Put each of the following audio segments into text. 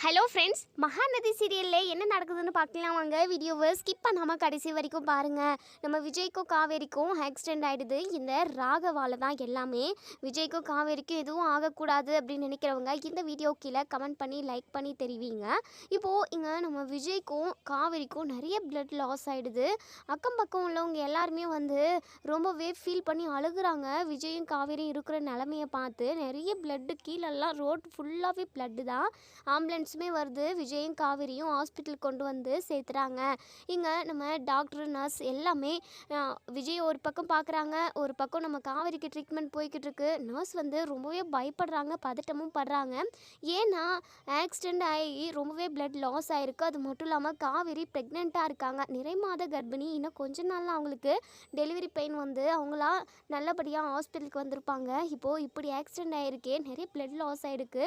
Hello friends, Mahanadi சீரியலில் என்ன நடக்குதுன்னு பார்க்கலாம் வாங்க. வீடியோவை ஸ்கிப் பண்ணாமல் கடைசி வரைக்கும் பாருங்கள். நம்ம விஜய்க்கும் காவேரிக்கும் ஆக்சிடென்ட் ஆகிடுது. இந்த ராகவால் தான் எல்லாமே. விஜய்க்கும் காவேரிக்கும் எதுவும் ஆகக்கூடாது அப்படின்னு நினைக்கிறவங்க இந்த வீடியோ கீழே கமெண்ட் பண்ணி லைக் பண்ணி தெரிவிங்க. இப்போது இங்கே நம்ம விஜய்க்கும் காவேரிக்கும் நிறைய பிளட் லாஸ் ஆகிடுது. அக்கம் பக்கம் உள்ளவங்க எல்லாருமே ரொம்பவே ஃபீல் பண்ணி அழுகுறாங்க. விஜயும் காவேரியும் இருக்கிற நிலமையை பார்த்து நிறைய பிளட்டு கீழெல்லாம் ரோட் ஃபுல்லாகவே பிளட்டு தான். ஆம்புலன்ஸுமே வருது. விஜயும் காவேரியும் ஹாஸ்பிட்டல் கொண்டு வந்து சேர்த்துறாங்க. இங்கே நம்ம டாக்டர் நர்ஸ் எல்லாமே விஜய் ஒரு பக்கம் பார்க்குறாங்க, ஒரு பக்கம் நம்ம காவேரிக்கு ட்ரீட்மெண்ட் போய்கிட்டு இருக்கு. நர்ஸ் ரொம்பவே பயப்படுறாங்க, பதட்டமும் படுறாங்க. ஏன்னா ஆக்சிடெண்ட் ஆகி ரொம்பவே பிளட் லாஸ் ஆகிருக்கு. அது மட்டும் இல்லாமல் காவேரி ப்ரெக்னெண்ட்டாக இருக்காங்க, நிறை மாத கர்ப்பிணி. இன்னும் கொஞ்ச நாளில் அவங்களுக்கு டெலிவரி பெயின் நல்லபடியாக ஹாஸ்பிட்டலுக்கு வந்திருப்பாங்க. இப்போது இப்படி ஆக்சிடெண்ட் ஆகிருக்கே, நிறைய பிளட் லாஸ் ஆகிருக்கு.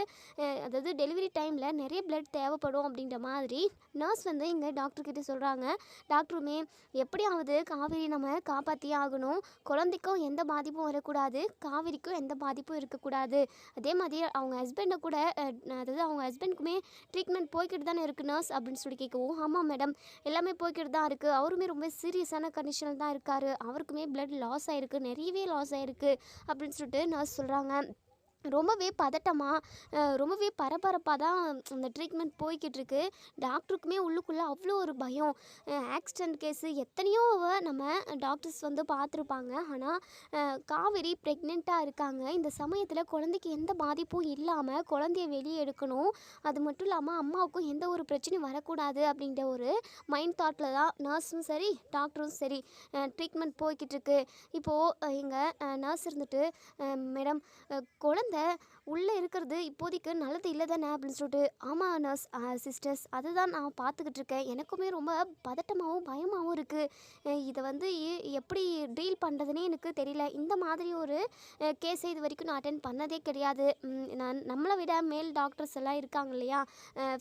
அதாவது டெலிவரி டைமில் நிறைய பிளட் தேவைப்படும் அப்படின்ற மாதிரி நர்ஸ் இங்கே டாக்டர்கிட்ட சொல்கிறாங்க. டாக்டருமே எப்படியாவது காவேரி நம்ம காப்பாற்றியே ஆகணும், குழந்தைக்கும் எந்த பாதிப்பும் வரக்கூடாது, காவேரிக்கும் எந்த பாதிப்பும் இருக்கக்கூடாது. அதே மாதிரி அவங்க ஹஸ்பண்டை கூட அதாவது அவங்க ஹஸ்பண்டுக்குமே ட்ரீட்மெண்ட் போய்கிட்டு தானே இருக்குது நர்ஸ் அப்படின்னு சொல்லி கேட்கவும், ஆமாம் மேடம், எல்லாமே போய்கிட்டு தான் இருக்குது, அவருமே ரொம்ப சீரியஸான கண்டிஷனில் தான் இருக்கார், அவருக்குமே பிளட் லாஸ் ஆகிருக்கு, நிறையவே லாஸ் ஆகிருக்கு அப்படின்னு சொல்லிட்டு நர்ஸ் சொல்கிறாங்க. ரொம்பவே பதட்டமாக ரொம்பவே பரபரப்பாக தான் அந்த ட்ரீட்மெண்ட் போய்கிட்டுருக்கு. டாக்டருக்குமே உள்ளுக்குள்ளே அவ்வளோ ஒரு பயம். ஆக்சிடெண்ட் கேஸு எத்தனையோ நம்ம டாக்டர்ஸ் பார்த்துருப்பாங்க. ஆனால் காவேரி ப்ரெக்னெண்ட்டாக இருக்காங்க. இந்த சமயத்தில் குழந்தைக்கு எந்த பாதிப்பும் இல்லாமல் குழந்தைய வெளியே எடுக்கணும், அது மட்டும் இல்லாமல் அம்மாவுக்கும் எந்த ஒரு பிரச்சனையும் வரக்கூடாது அப்படின்ற ஒரு மைண்ட் தாட்டில் தான் நர்ஸும் சரி டாக்டரும் சரி ட்ரீட்மெண்ட் போய்கிட்டுருக்கு. இப்போது எங்கள் நர்ஸ் மேடம், குழந்தை உள்ளே இருக்கிறது இப்போதைக்கு நல்லது இல்லை தானே அப்படின்னு சொல்லிட்டு, ஆமாம் நர்ஸ் சிஸ்டர்ஸ், அதுதான் நான் பார்த்துக்கிட்டு இருக்கேன், எனக்குமே ரொம்ப பதட்டமாகவும் பயமாகவும் இருக்குது. இதை எப்படி டீல் பண்ணுறதுனே எனக்கு தெரியல. இந்த மாதிரி ஒரு கேஸை இது வரைக்கும் நான் அட்டென்ட் பண்ணதே கிடையாது. நம்மளை விட மேல் டாக்டர்ஸ் எல்லாம் இருக்காங்க இல்லையா,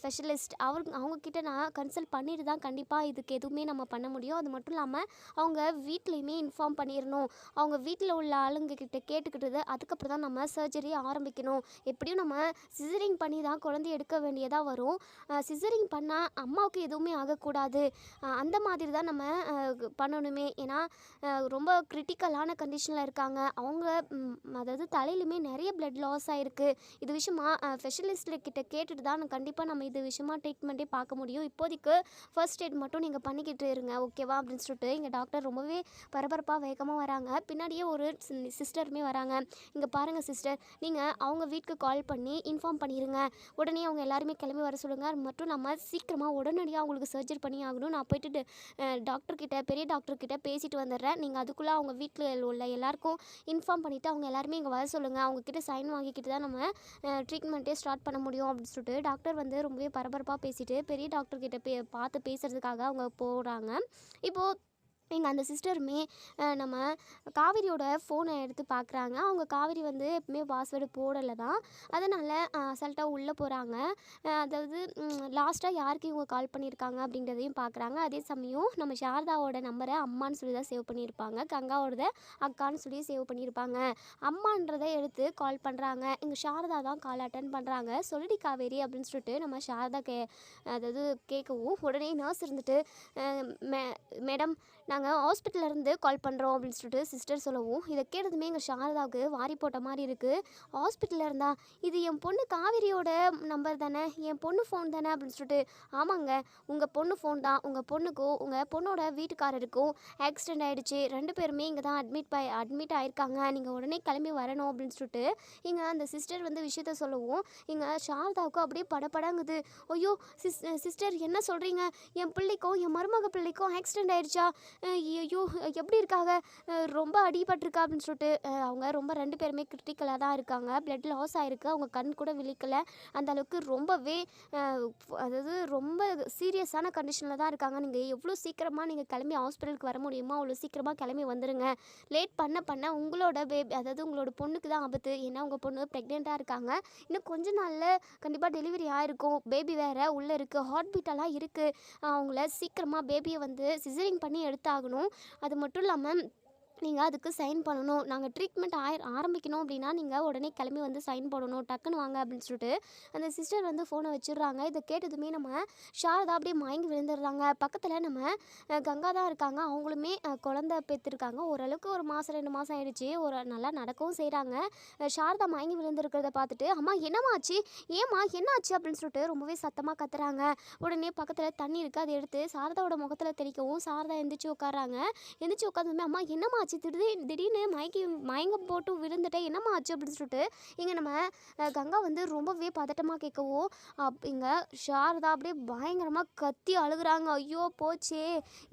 ஸ்பெஷலிஸ்ட், அவங்கக்கிட்ட நான் கன்சல்ட் பண்ணிட்டு தான் கண்டிப்பாக இதுக்கு எதுவுமே நம்ம பண்ண முடியும். அது மட்டும் இல்லாமல் அவங்க வீட்லேயுமே இன்ஃபார்ம் பண்ணிடணும். அவங்க வீட்டில் உள்ள ஆளுங்கக்கிட்ட கேட்டுக்கிட்டது அதுக்கப்புறம் தான் நம்ம சர்ஜரி ஆரம்பிக்கணும். எப்படியும் நம்ம சிசரிங் பண்ணி தான் குழந்தைய எடுக்க வேண்டியதாக வரும். சிசரிங் பண்ணால் அம்மாவுக்கு எதுவுமே ஆகக்கூடாது, அந்த மாதிரி தான் நம்ம பண்ணணுமே. ஏன்னா ரொம்ப கிரிட்டிக்கலான கண்டிஷனில் இருக்காங்க அவங்க. அதாவது தலையிலுமே நிறைய பிளட் லாஸ் ஆகிருக்கு. இது விஷயமா ஸ்பெஷலிஸ்ட்கிட்ட கேட்டுட்டு தான் கண்டிப்பாக நம்ம இது விஷயமா ட்ரீட்மெண்ட்டே பார்க்க முடியும். இப்போதைக்கு ஃபர்ஸ்ட் எய்ட் மட்டும் நீங்கள் பண்ணிக்கிட்டு இருங்க, ஓகேவா அப்படின்னு சொல்லிட்டு எங்கள் டாக்டர் ரொம்பவே பரபரப்பாக வேகமாக வராங்க. பின்னாடியே ஒரு சிஸ்டருமே வராங்க. இங்கே பாருங்கள் சிஸ்டர், நீங்கள் அவங்க வீட்டுக்கு கால் பண்ணி இன்ஃபார்ம் பண்ணிடுங்க, உடனே அவங்க எல்லாருமே கிளம்பி வர சொல்லுங்கள். மட்டும் நம்ம சீக்கிரமாக உடனடியாக அவங்களுக்கு சர்ஜரி பண்ணி ஆகணும். நான் போய்ட்டு டாக்டர்கிட்ட, பெரிய டாக்டர்கிட்ட பேசிட்டு வந்துடுறேன். நீங்கள் அதுக்குள்ளே அவங்க வீட்டில் உள்ள எல்லாருக்கும் இன்ஃபார்ம் பண்ணிவிட்டு அவங்க எல்லாருமே இங்கே வர சொல்லுங்கள். அவங்கக்கிட்ட சைன் வாங்கிக்கிட்டு தான் நம்ம ட்ரீட்மெண்ட்டே ஸ்டார்ட் பண்ண முடியும் அப்படின்னு சொல்லிட்டு டாக்டர் ரொம்பவே பரபரப்பாக பேசிட்டு பெரிய டாக்டர்கிட்ட பார்த்து பேசுகிறதுக்காக அவங்க போகிறாங்க. இப்போது அந்த சிஸ்டருமே நம்ம காவேரியோட ஃபோனை எடுத்து பார்க்குறாங்க. அவங்க காவேரி எப்பவுமே பாஸ்வேர்டு போடலை தான், அதனால் அசால்ட்டாக உள்ளே போகிறாங்க. அதாவது லாஸ்ட்டாக யாருக்கு இவங்க கால் பண்ணியிருக்காங்க அப்படின்றதையும் பார்க்குறாங்க. அதே சமயம் நம்ம சாரதாவோட நம்பரை அம்மான்னு சொல்லி தான் சேவ் பண்ணியிருப்பாங்க, கங்காவோட அக்கான்னு சொல்லி சேவ் பண்ணியிருப்பாங்க. அம்மான்றதை எடுத்து கால் பண்ணுறாங்க. இங்கே சாரதா தான் கால் அட்டன் பண்ணுறாங்க. சொல்லிடி காவேரி அப்படின்னு சொல்லிட்டு நம்ம சாரதா அதாவது கேட்கவும், உடனே நர்ஸ் மேடம், நாங்கள் ஹாஸ்பிட்டலேருந்து கால் பண்ணுறோம் அப்படின்னு சொல்லிட்டு சிஸ்டர் சொல்லவும், இதை கேட்டதுமே எங்கள் சாரதாவுக்கு வாரி போட்ட மாதிரி இருக்குது. ஹாஸ்பிட்டலில் இருந்தா, இது என் பொண்ணு காவேரியோட நம்பர் தானே, என் பொண்ணு ஃபோன் தானே அப்படின்னு சொல்லிட்டு, ஆமாங்க உங்கள் பொண்ணு ஃபோன் தான், உங்கள் பொண்ணுக்கும் உங்கள் பொண்ணோட வீட்டுக்காரருக்கும் ஆக்சிடெண்ட் ஆகிடுச்சு, 2 பேருமே இங்கே தான் அட்மிட் ஆகிருக்காங்க, நீங்கள் உடனே கிளம்பி வரணும் அப்படின்னு சொல்லிட்டு இங்கே அந்த சிஸ்டர் விஷயத்த சொல்லவும், இங்கே சாரதாவுக்கு அப்படியே படப்படங்குது. ஐயோ சிஸ்டர் என்ன சொல்கிறீங்க, என் பிள்ளைக்கும் என் மருமக பிள்ளைக்கும் ஆக்சிடெண்ட் ஆகிடுச்சா, ஐயோ எப்படி இருக்காங்க, ரொம்ப அடிபட்டிருக்கா அப்படின்னு சொல்லிட்டு அவங்க ரொம்ப 2 பேருமே கிரிட்டிக்கலாக தான் இருக்காங்க. பிளட் லாஸ் ஆகிருக்கு, அவங்க கண் கூட விழிக்கலை, அந்த அளவுக்கு ரொம்பவே அதாவது ரொம்ப சீரியஸான கண்டிஷனில் தான் இருக்காங்க. நீங்கள் எவ்வளோ சீக்கிரமாக நீங்கள் கிளம்பி ஹாஸ்பிட்டலுக்கு வர முடியுமோ அவ்வளோ சீக்கிரமாக கிளம்பி வந்துடுங்க. லேட் பண்ண உங்களோட அதாவது உங்களோட பொண்ணுக்கு தான் ஆபத்து. ஏன்னா உங்கள் பொண்ணு ப்ரெக்னெண்ட்டாக இருக்காங்க, இன்னும் கொஞ்ச நாளில் கண்டிப்பாக டெலிவரி ஆகிருக்கும், பேபி வேறு உள்ளே இருக்குது, ஹார்ட் பீட்டெல்லாம் இருக்குது, அவங்கள சீக்கிரமாக பேபியை சிசரிங் பண்ணி எடுத்தாகணும். அது மட்டும் இல்லாமல் நீங்கள் அதுக்கு சைன் பண்ணணும். நாங்கள் ட்ரீட்மெண்ட் ஆரம்பிக்கணும் அப்படின்னா நீங்கள் உடனே கிளம்பி வந்து சைன் போடணும். டக்குன்னு வாங்க அப்படின்னு சொல்லிட்டு அந்த சிஸ்டர் வந்து ஃபோனை வச்சிடுறாங்க. இதை கேட்டதுமே நம்ம சாரதா அப்படியே மயங்கி விழுந்துடுறாங்க. பக்கத்தில் நம்ம கங்கா தான் இருக்காங்க. அவங்களுமே குழந்தை பெற்றிருக்காங்க. ஓரளவுக்கு ஒரு மாதம் 2 மாதம் ஆயிடுச்சு. நல்லா நடக்கவும் செய்கிறாங்க. சாரதா மயங்கி விழுந்திருக்கிறத பார்த்துட்டு அம்மா என்னம்மா ஆச்சு, ஏம்மா என்ன ஆச்சு அப்படின்னு சொல்லிட்டு ரொம்பவே சத்தமாக கத்துறாங்க. உடனே பக்கத்தில் தண்ணி இருக்குது, அதை எடுத்து சாரதாவோட முகத்தில் தெளிக்கவும் சாரதா எந்திரிச்சு உட்காராங்க. எந்திரிச்சு உட்காந்துமே அம்மா என்னம்மா ஆச்சு, திடீர்னு மயங்கம் போட்டு விழுந்துட்டேன், என்னம்மா ஆச்சு அப்படின்னு சொல்லிட்டு இங்கே நம்ம கங்கா வந்து ரொம்பவே பதட்டமாக கேட்கவும் இங்கே சாரதா அப்படியே பயங்கரமாக கத்தி அழுகுறாங்க. ஐயோ போச்சே,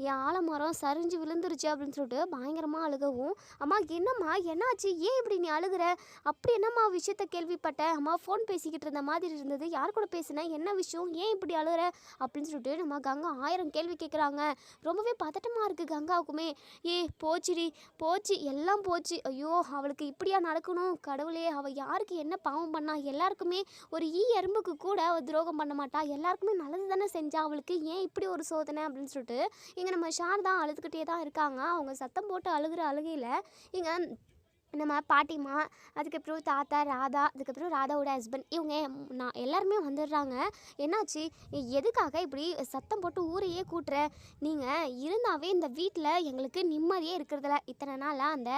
என் ஆலமரம் சரிஞ்சு விழுந்துருச்சு அப்படின்னு சொல்லிட்டு பயங்கரமாக அழுகவும் அம்மா என்னம்மா என்னாச்சு, ஏன் இப்படி நீ அழுகுற, அப்படி என்னம்மா விஷயத்த கேள்விப்பட்டேன், அம்மா ஃபோன் பேசிக்கிட்டு இருந்த மாதிரி இருந்தது, யார் கூட பேசினேன், என்ன விஷயம், ஏன் இப்படி அழுகுற அப்படின்னு சொல்லிட்டு நம்ம கங்கா 1000 கேள்வி கேட்குறாங்க. ரொம்பவே பதட்டமாக இருக்குது கங்காவுக்குமே. போச்சுடி போச்சு, எல்லாம் போச்சு, ஐயோ அவளுக்கு இப்படியா நடக்கணும், கடவுளே அவள் யாருக்கு என்ன பாவம் பண்ணா, எல்லாருக்குமே ஒரு எறும்புக்கு கூட அவள் துரோகம் பண்ண மாட்டா, எல்லாருக்குமே நல்லது தானே செஞ்சா, அவளுக்கு ஏன் இப்படி ஒரு சோதனை அப்படின்னு சொல்லிட்டு இங்கே நம்ம சாரதா அழுதுகிட்டே தான் இருக்காங்க. அவங்க சத்தம் போட்டு அழுகிற அழுகையில் இங்கே நம்ம பாட்டிமா, அதுக்கப்புறம் தாத்தா ராதா, அதுக்கப்புறம் ராதாவோட ஹஸ்பண்ட் இவங்க நான் எல்லாருமே வந்துடுறாங்க. என்னாச்சு, எதுக்காக இப்படி சத்தம் போட்டு ஊரையே கூட்டுற, நீங்கள் இருந்தாவே இந்த வீட்டில் எங்களுக்கு நிம்மதியே இருக்கிறதில்ல, இத்தனை நாளாக அந்த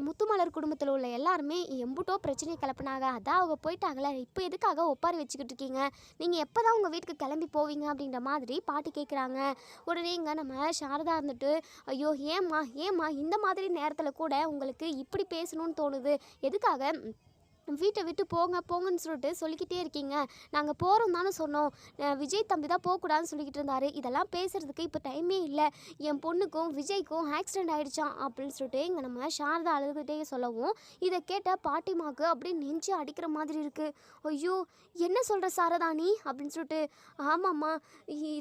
முத்துமலர் குடும்பத்தில் உள்ள எல்லாருமே எம்புட்டோ பிரச்சனையை கிளப்புனாங்க, அதான் அவங்க போயிட்டாங்களே, இப்போ எதுக்காக ஒப்பாரி வச்சுக்கிட்டு இருக்கீங்க, நீங்கள் எப்போ தான் உங்கள் வீட்டுக்கு கிளம்பி போவீங்க அப்படின்ற மாதிரி பாட்டி கேட்குறாங்க. உடனே இங்கே நம்ம சாரதா இருந்துட்டு ஐயோ ஏம்மா இந்த மாதிரி நேரத்தில் கூட உங்களுக்கு இப்படி பேசணும்னு தோணுது, எதுக்காக வீட்டை விட்டு போங்கன்னு சொல்லிட்டு சொல்லிக்கிட்டே இருக்கீங்க, நாங்கள் போகிறோம் தானே சொன்னோம், விஜய் தம்பி தான் போகக்கூடாதுன்னு சொல்லிக்கிட்டு இருந்தாரு, இதெல்லாம் பேசுகிறதுக்கு இப்போ டைமே இல்லை, என் பொண்ணுக்கும் விஜய்க்கும் ஆக்சிடெண்ட் ஆகிடுச்சான் அப்படின்னு சொல்லிட்டு இங்கே நம்ம சாரதா அழுதுகிட்டே சொல்லவும் இதை கேட்ட பாட்டிமாவுக்கு அப்படியே நெஞ்சு அடிக்கிற மாதிரி இருக்குது. ஐயோ என்ன சொல்கிற சாரதா நீ அப்படின்னு சொல்லிட்டு ஆமாம்மா,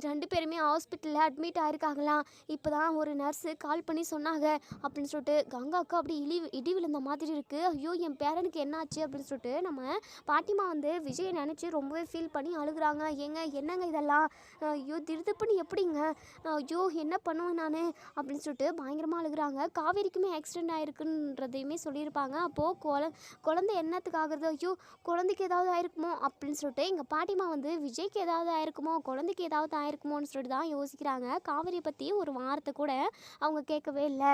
2 பேருமே ஹாஸ்பிட்டலில் அட்மிட் ஆகிருக்காங்களாம், இப்போ தான் ஒரு நர்ஸு கால் பண்ணி சொன்னாங்க அப்படின்னு சொல்லிட்டு கங்காவுக்கு அப்படி இடி விழுந்த மாதிரி இருக்குது. ஐயோ என் பேரனுக்கு என்னாச்சு அப்படின்னு சொல்லிட்டு நம்ம பாட்டிமா வந்து விஜயை நினச்சி ரொம்பவே ஃபீல் பண்ணி அழுகுறாங்க. என்னங்க இதெல்லாம், ஐயோ திருதுப்புன்னு எப்படிங்க, ஐயோ என்ன பண்ணுவேன் நான் அப்படின்னு சொல்லிட்டு பயங்கரமாக அழுகுறாங்க. காவேரிக்குமே ஆக்சிடெண்ட் ஆயிருக்குன்றதையுமே சொல்லியிருப்பாங்க. அப்போது குழந்தை என்னத்துக்காகிறது, ஐயோ குழந்தைக்கு ஏதாவது ஆயிருக்குமோ அப்படின்னு சொல்லிட்டு எங்கள் பாட்டிமா வந்து விஜய்க்கு ஏதாவது ஆயிருக்குமோ, குழந்தைக்கு ஏதாவது ஆயிருக்குமோன்னு சொல்லிட்டு தான் யோசிக்கிறாங்க. காவேரியை பற்றி ஒரு வார்த்தை கூட அவங்க கேட்கவே இல்லை.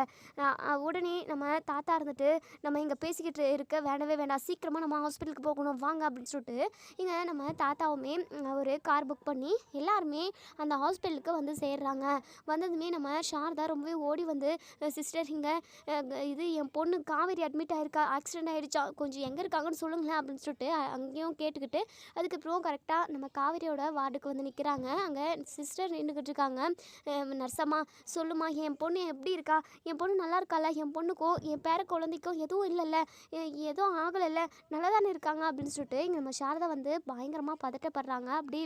உடனே நம்ம தாத்தா இருந்துட்டு நம்ம இங்கே பேசிக்கிட்டு இருக்க வேண்டவே வேண்டாம், சீக்கிரமாக நம்ம ஹாஸ்பிட்டலுக்கு போகணும் வாங்க அப்படின்னு சொல்லிட்டு இங்கே நம்ம தாத்தாவுமே ஒரு கார் புக் பண்ணி எல்லாருமே அந்த ஹாஸ்பிட்டலுக்கு வந்து சேர்றாங்க. வந்ததுமே நம்ம சாரதா ரொம்பவே ஓடி வந்து சிஸ்டர் இங்கே இது என் பொண்ணு காவேரி அட்மிட் ஆயிருக்கா, ஆக்சிடெண்ட் ஆகிடுச்சா, கொஞ்சம் எங்கே இருக்காங்கன்னு சொல்லுங்களேன் அப்படின்னு சொல்லிட்டு அங்கேயும் கேட்டுக்கிட்டு அதுக்கப்புறம் கரெக்டாக நம்ம காவேரியோட வார்டுக்கு வந்து நிற்கிறாங்க. அங்கே சிஸ்டர் நின்றுக்கிட்டு இருக்காங்க. நர்ஸம்மா சொல்லுமா, என் பொண்ணு எப்படி இருக்கா, என் பொண்ணு நல்லா இருக்கால, என் பொண்ணுக்கும் என் பேர குழந்தைக்கும் எதுவும் இல்லைல்ல, எதுவும் ஆகலைல்ல, நல்லா தானே இருக்காங்க அப்படின்னு சொல்லிட்டு இங்கே நம்ம சாரதா வந்து பயங்கரமாக பதட்டப்படுறாங்க. அப்படி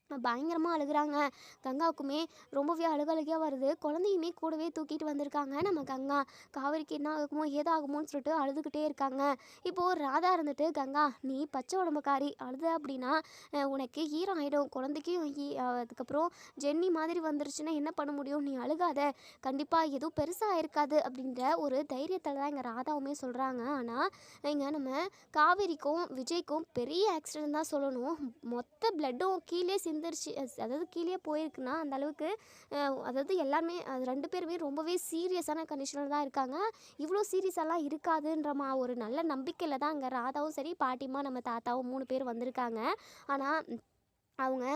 பயங்கரமாக அழுகுறாங்க. கங்காவுக்குமே ரொம்பவே அழுகழுகையாக வருது. குழந்தையுமே கூடவே தூக்கிட்டு வந்திருக்காங்க நம்ம கங்கா. காவேரிக்கு என்ன ஆகுமோ ஏதாகுமோன்னு சொல்லிட்டு அழுதுகிட்டே இருக்காங்க. இப்போது ராதா இருந்துட்டு கங்கா நீ பச்சை உடம்புக்காரி, அழுத அப்படின்னா உனக்கு ஈரம் ஆகிடும், குழந்தைக்கும் அதுக்கப்புறம் ஜென்னி மாதிரி வந்துருச்சுன்னா என்ன பண்ண முடியும், நீ அழுகாத, கண்டிப்பாக எதுவும் பெருசாக இருக்காது அப்படின்ற ஒரு தைரியத்தில் தான் இங்கே ராதாவுமே சொல்கிறாங்க. ஆனால் இங்கே நம்ம காவேரிக்கும் விஜய்க்கும் பெரிய ஆக்சிடென்ட் தான் சொல்லணும். மொத்த பிளட்டும் கீழே சிந்திருச்சு, அதாவது கீழே போயிருக்குன்னா அந்த அளவுக்கு அதாவது எல்லாருமே 2 பேருமே ரொம்பவே சீரியஸான கண்டிஷனில் தான் இருக்காங்க. இவ்வளோ சீரியஸெல்லாம் இருக்காதுன்ற ஒரு நல்ல நம்பிக்கையில் தான் அங்கே ராதாவும் சரி பாட்டிமா நம்ம தாத்தாவும் 3 பேர் வந்திருக்காங்க. ஆனால் அவங்க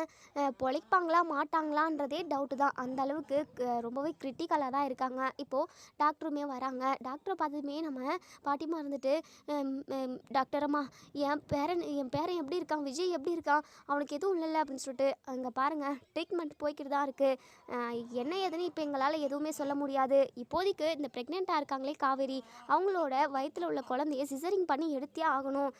பொழைப்பாங்களா மாட்டாங்களான்றதே டவுட்டு தான், அந்த அளவுக்கு ரொம்பவே கிரிட்டிக்கலாக தான் இருக்காங்க. இப்போது டாக்டருமே வராங்க. டாக்டரை பார்த்ததுமே நம்ம பாட்டிமா இருந்துட்டு டாக்டரம்மா என் பேரன் எப்படி இருக்கான், விஜய் எப்படி இருக்கான், அவனுக்கு எதுவும் இல்லைல்ல அப்படின்னு சொல்லிட்டு அங்கே பாருங்கள் ட்ரீட்மெண்ட் போய்கிட்டு தான் இருக்குது, என்ன ஏதுன்னு இப்போ எங்களால் எதுவுமே சொல்ல முடியாது, இப்போதைக்கு இந்த ப்ரெக்னெண்ட்டாக இருக்காங்களே காவேரி, அவங்களோட வயிற்றில் உள்ள குழந்தைய சிசரிங் பண்ணி எடுத்தே ஆகணும்,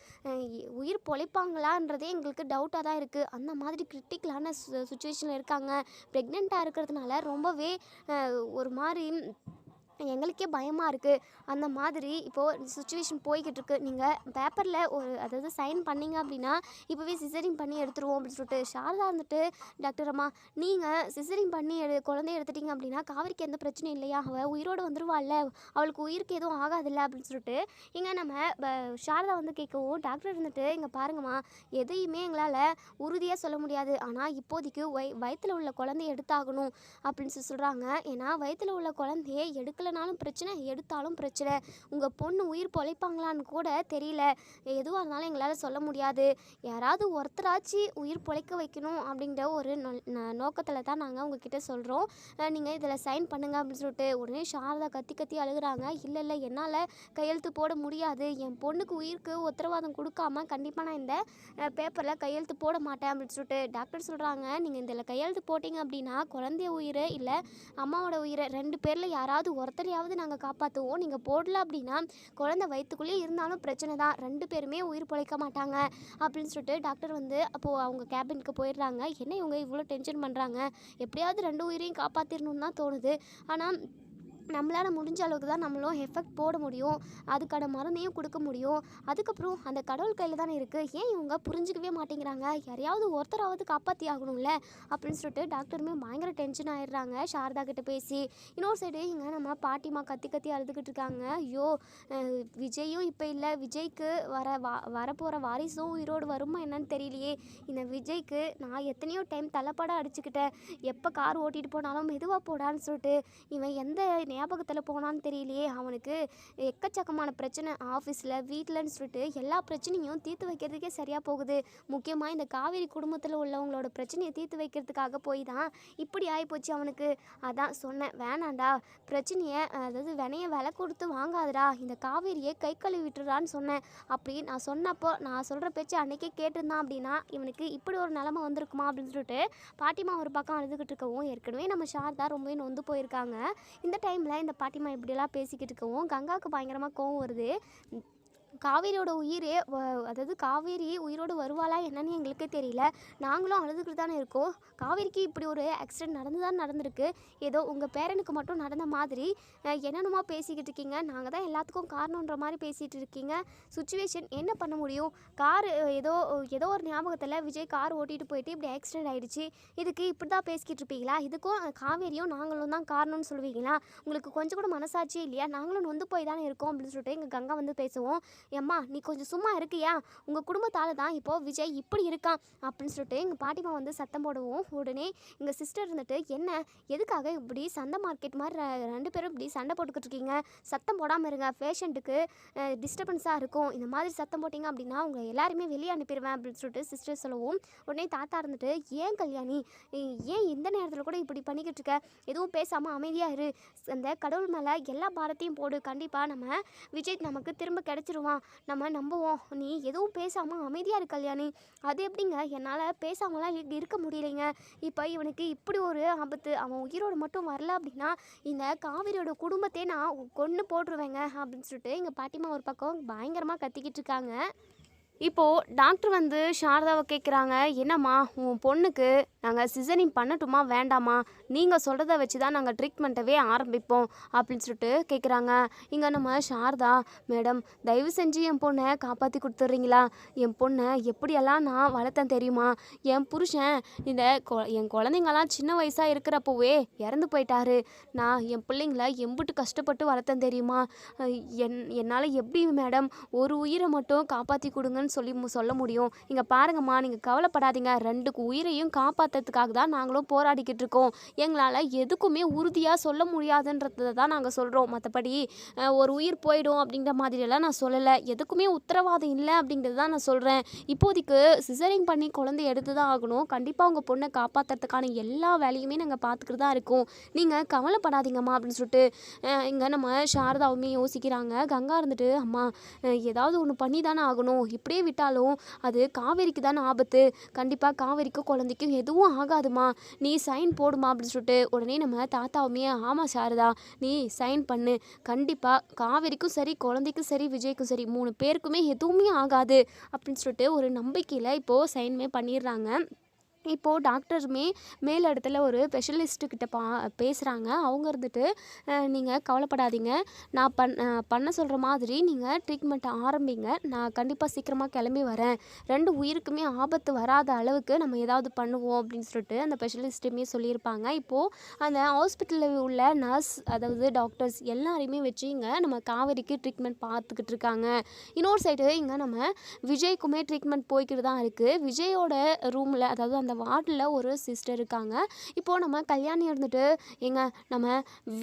உயிர் பொழைப்பாங்களான்றதே எங்களுக்கு டவுட்டாக தான் இருக்குது, அந்த மாதிரி கிரிட்டிக்கலான சுச்சுவேஷனில் இருக்காங்க, ப்ரெக்னெண்ட்டாக இருக்கிறதுனால ரொம்பவே ஒரு மாதிரி எங்களுக்கே பயமாக இருக்குது. அந்த மாதிரி இப்போது சுச்சுவேஷன் போய்கிட்டு இருக்கு. நீங்கள் பேப்பரில் அதாவது சைன் பண்ணீங்க அப்படின்னா இப்போவே சிசரிங் பண்ணி எடுத்துருவோம் அப்படின்னு சொல்லிட்டு சாரதா இருந்துட்டு, டாக்டர் அம்மா நீங்கள் சிசரிங் பண்ணி குழந்தைய எடுத்துட்டீங்க அப்படின்னா காவிரிக்கு எந்த பிரச்சனையும் இல்லையா, அவள் உயிரோடு வந்துருவாள்ல, அவளுக்கு உயிருக்கு எதுவும் ஆகாதில்ல அப்படின்னு சொல்லிட்டு இங்கே நம்ம சாரதா வந்து கேட்கவும், டாக்டர் இருந்துட்டு, இங்கே பாருங்கம்மா, எதையுமே எங்களால் உறுதியாக சொல்ல முடியாது, ஆனால் இப்போதைக்கு வயிற்றில் உள்ள குழந்தைய எடுத்தாகணும் அப்படின்னு சொல்கிறாங்க. ஏன்னா வயிற்றில் உள்ள குழந்தைய எடுக்கலைனாலும் பிரச்சனை, எடுத்தாலும் பிரச்சனை, உங்கள் பொண்ணு உயிர் பொழைப்பாங்களான்னு கூட தெரியல, எதுவாக இருந்தாலும் எங்களால் சொல்ல முடியாது, யாராவது ஒருத்தராச்சு உயிர் பொழைக்க வைக்கணும் அப்படிங்கிற ஒரு நோக்கத்தில் தான் நாங்கள் உங்ககிட்ட சொல்கிறோம், நீங்கள் இதில் சைன் பண்ணுங்க அப்படின்னு சொல்லிட்டு உடனே சாரதா கத்தி கத்தி அழுகுறாங்க. இல்லை இல்லை, என்னால் கையெழுத்து போட முடியாது, என் பொண்ணுக்கு உயிருக்கு உத்தரவாதம் கொடுக்காம கண்டிப்பாக நான் இந்த பேப்பரில் கையெழுத்து போட மாட்டேன் அப்படின்னு சொல்லிட்டு டாக்டர் சொல்கிறாங்க. நீங்கள் இதில் கையெழுத்து போட்டிங்க அப்படின்னா குழந்தைய உயிர் இல்லை அம்மாவோட உயிரை 2 பேரில் யாராவது ஒருத்தரையாவது நாங்கள் காப்பாற்றுவோம், நீங்கள் போடல அப்படின்னா குழந்தை வயிற்றுக்குள்ளேயே இருந்தாலும் பிரச்சனை தான், 2 பேருமே உயிர் பொழைக்க மாட்டாங்க அப்படின்னு சொல்லிட்டு டாக்டர் வந்து அப்போது அவங்க கேபினுக்கு போயிடுறாங்க. என்ன இவங்க இவ்வளோ டென்ஷன் பண்ணுறாங்க, எப்படியாவது 2 உயிரையும் காப்பாற்றிடணும்னு தான் தோணுது, ஆனால் நம்மளால் முடிஞ்ச அளவுக்கு தான் நம்மளும் எஃபெக்ட் போட முடியும், அதுக்கான மருந்தையும் கொடுக்க முடியும், அதுக்கப்புறம் அந்த கடவுள் கையில் தானே இருக்குது, ஏன் இவங்க புரிஞ்சிக்கவே மாட்டேங்கிறாங்க, யாரையாவது ஒருத்தராவது காப்பாற்றி ஆகணும்ல அப்படின்னு சொல்லிட்டு டாக்டருமே பயங்கர டென்ஷன் ஆகிடுறாங்க சாரதா கிட்ட பேசி. இன்னொரு சைடு இங்கே நம்ம பாட்டிமா கத்தி கத்தி அழுதுகிட்டு இருக்காங்க. ஐயோ, விஜயும் இப்போ இல்லை, விஜய்க்கு வரப்போகிற வாரிசும் உயிரோடு வருமா என்னன்னு தெரியலையே, இந்த விஜய்க்கு நான் எத்தனையோ டைம் தலைப்படம் அடிச்சுக்கிட்டேன், எப்போ கார் ஓட்டிகிட்டு போனாலும் மெதுவாக போடான்னு சொல்லிட்டு, இவன் எந்த ஞாபகத்தில் போனான்னு தெரியலையே, அவனுக்கு எக்கச்சக்கமான பிரச்சனை ஆஃபீஸில் வீட்டில்னு சொல்லிட்டு எல்லா பிரச்சனையும் தீர்த்து வைக்கிறதுக்கே சரியாக போகுது, முக்கியமாக இந்த காவேரி குடும்பத்தில் உள்ளவங்களோட பிரச்சனையை தீர்த்து வைக்கிறதுக்காக போய் தான் இப்படி ஆகிப்போச்சு அவனுக்கு. அதான் சொன்னேன், வேணாண்டா பிரச்சனையை, அதாவது வினையை விலை கொடுத்து வாங்காதடா, இந்த காவேரியை கை கழுவி விட்டுறான்னு சொன்னேன். அப்படி நான் சொன்னப்போ நான் சொல்கிற பேச்சு அன்றைக்கே கேட்டிருந்தான் அப்படின்னா இவனுக்கு இப்படி ஒரு நிலமை வந்திருக்குமா அப்படின்னு சொல்லிட்டு பாட்டிமா ஒரு பக்கம் அழுதுகிட்டு இருக்கவும், ஏற்கனவே நம்ம சாரதா ரொம்பவே நொந்து போயிருக்காங்க. இந்த டைமில் இந்த பாட்டிமா இப்படியெல்லாம் பேசிக்கிட்டு இருக்கவும் கங்காவுக்கு பயங்கரமாக கோவம் வருது. காவேரியோட உயிரே அதாவது காவேரி உயிரோடு வருவாளா என்னன்னு எங்களுக்கே தெரியல, நாங்களும் அழுதுகிட்டு தானே இருக்கோம், காவேரிக்கு இப்படி ஒரு ஆக்சிடென்ட் நடந்திருக்கு, ஏதோ உங்கள் பேரனுக்கு மட்டும் நடந்த மாதிரி என்னென்னமோ பேசிக்கிட்டு இருக்கீங்க, நாங்கள் தான் எல்லாத்துக்கும் காரணன்ற மாதிரி பேசிகிட்டு இருக்கீங்க, சுச்சுவேஷன் என்ன பண்ண முடியும், கார் ஏதோ ஒரு ஞாபகத்தில் விஜய் கார் ஓட்டிகிட்டு போயிட்டு இப்படி ஆக்சிடென்ட் ஆகிடுச்சு, இதுக்கு இப்படி தான் பேசிக்கிட்டு இருப்பீங்களா, இதுக்கும் காவேரியும் நாங்களும் தான் காரணம்னு சொல்லுவீங்களா, உங்களுக்கு கொஞ்சம் கூட மனசாட்சியே இல்லையா, நாங்களும் நொந்து போய் தானே இருக்கோம் அப்படின்னு சொல்லிட்டு எங்கள் கங்கா வந்து பேசுவோம். ஏம்மா நீ கொஞ்சம் சும்மா இருக்கியா, உங்கள் குடும்பத்தால் தான் இப்போது விஜய் இப்படி இருக்கான் அப்படின்னு சொல்லிட்டு எங்கள் பாட்டிமா வந்து சத்தம் போடுவோம். உடனே எங்கள் சிஸ்டர் இருந்துட்டு, என்ன எதுக்காக இப்படி சந்தை மார்க்கெட் மாதிரி 2 பேரும் இப்படி சண்டை போட்டுக்கிட்டு இருக்கீங்க, சத்தம் போடாமல் இருங்க, பேஷண்ட்டுக்கு டிஸ்டர்பன்ஸாக இருக்கும், இந்த மாதிரி சத்தம் போட்டிங்க அப்படின்னா உங்களை எல்லாருமே வெளியே அனுப்பிடுவேன் அப்படின்னு சொல்லிட்டு சிஸ்டர் சொல்லவும், உடனே தாத்தா இருந்துட்டு, ஏன் கல்யாணி, ஏன் இந்த நேரத்தில் கூட இப்படி பண்ணிக்கிட்டு இருக்க, எதுவும் பேசாமல் அமைதியாக இரு, அந்த கடவுள் மேலே எல்லா பாரத்தையும் போடு, கண்டிப்பாக நம்ம விஜய் நமக்கு திரும்ப கிடச்சிருவான், நம்ம நம்புவோம், நீ எதுவும் பேசாமல் அமைதியாக இரு கல்யாணி. அது எப்படிங்க, என்னால் பேசாமலாம் இருக்க முடியலைங்க, இப்போ இவனுக்கு இப்படி ஒரு ஆபத்து, அவன் உயிரோடு மட்டும் வரல அப்படின்னா இந்த காவிரியோட குடும்பத்தையே நான் கொன்று போட்டுருவேங்க அப்படின்னு சொல்லிட்டு எங்கள் பாட்டிமா ஒரு பக்கம் பயங்கரமாக கத்திக்கிட்டு இருக்காங்க. இப்போது டாக்டர் வந்து சாரதாவை கேட்குறாங்க, என்னம்மா உன் பொண்ணுக்கு நாங்கள் சிசரிங் பண்ணட்டுமா வேண்டாமா, நீங்கள் சொல்கிறத வச்சு தான் நாங்கள் ட்ரீட்மெண்ட்டவே ஆரம்பிப்போம் அப்படின்னு சொல்லிட்டு கேட்குறாங்க. இங்கே நம்ம சாரதா, மேடம் தயவு செஞ்சு என் பொண்ணை காப்பாற்றி கொடுத்துட்றீங்களா, என் பொண்ணை எப்படியெல்லாம் நான் வளர்த்தேன் தெரியுமா, என் புருஷன் இந்த என் குழந்தைங்களாம் சின்ன வயசாக இருக்கிறப்போவே இறந்து போயிட்டாரு, நான் என் பிள்ளைங்கள எம்பிட்டு கஷ்டப்பட்டு வளர்த்தேன் தெரியுமா, என்னால் எப்படி மேடம் ஒரு உயிரை மட்டும் காப்பாற்றி கொடுங்கன்னு சொல்ல முடியும், இங்கே பாருங்கம்மா நீங்கள் கவலைப்படாதீங்க, 2 உயிரையும் காப்பாற்றுறதுக்காக தான் நாங்களும் போராடிக்கிட்டு இருக்கோம், எங்களால் எதுக்குமே உறுதியாக சொல்ல முடியாதுன்றதை தான் நாங்கள் சொல்கிறோம், மற்றபடி ஒரு உயிர் போயிடும் அப்படிங்கிற மாதிரியெல்லாம் நான் சொல்லலை, எதுக்குமே உத்தரவாதம் இல்லை அப்படிங்கிறது தான் நான் சொல்கிறேன், இப்போதைக்கு சிசரிங் பண்ணி குழந்தை எடுத்து தான் ஆகணும், கண்டிப்பாக உங்கள் பொண்ணை காப்பாற்றுறதுக்கான எல்லா வேலையுமே நாங்கள் பார்த்துக்கிட்டு தான் இருக்கோம், நீங்கள் கவலைப்படாதீங்கம்மா அப்படின்னு சொல்லிட்டு இங்கே நம்ம சாரதாவுமே யோசிக்கிறாங்க. கங்கா இருந்துட்டு, அம்மா ஏதாவது ஒன்று பண்ணி தானே ஆகணும், இப்படியே விட்டாலும் அது காவேரிக்கு தானே ஆபத்து, கண்டிப்பாக காவேரிக்கும் குழந்தைக்கும் எதுவும் ஆகாதுமா, நீ சைன் போடுமா அப்படின்னு சொல்லிட்டு உடனே நம்ம தாத்தாவுமே, ஆமாம் சாரதா நீ சைன் பண்ணு, கண்டிப்பாக காவேரிக்கும் சரி குழந்தைக்கும் சரி விஜய்க்கும் சரி 3 பேருக்குமே எதுவுமே ஆகாது அப்படின்னு சொல்லிட்டு ஒரு நம்பிக்கையில் இப்போது சைன்மே பண்ணிடுறாங்க. இப்போது டாக்டருமே மேல் இடத்துல ஒரு ஸ்பெஷலிஸ்ட்டுக்கிட்ட பேசுகிறாங்க. அவங்க இருந்துட்டு நீங்கள் கவலைப்படாதீங்க, நான் பண்ண சொல்கிற மாதிரி நீங்கள் ட்ரீட்மெண்ட்டை ஆரம்பிங்க, நான் கண்டிப்பாக சீக்கிரமாக கிளம்பி வரேன், 2 உயிருக்குமே ஆபத்து வராத அளவுக்கு நம்ம ஏதாவது பண்ணுவோம் அப்படின்னு சொல்லிட்டு அந்த ஸ்பெஷலிஸ்ட்டுமே சொல்லியிருப்பாங்க. இப்போது அந்த ஹாஸ்பிட்டலில் உள்ள நர்ஸ், அதாவது டாக்டர்ஸ் எல்லாரையுமே வச்சு இங்கே நம்ம காவேரிக்கு ட்ரீட்மெண்ட் பார்த்துக்கிட்டு இருக்காங்க. இன்னொரு சைடு இங்கே நம்ம விஜய்க்குமே ட்ரீட்மெண்ட் போய்கிட்டு தான் இருக்குது. விஜயோட ரூமில், அதாவது அந்த வார்டில் ஒரு சிஸ்டர் இருக்காங்க. இப்போது நம்ம கல்யாணி இருந்துட்டு எங்க நம்ம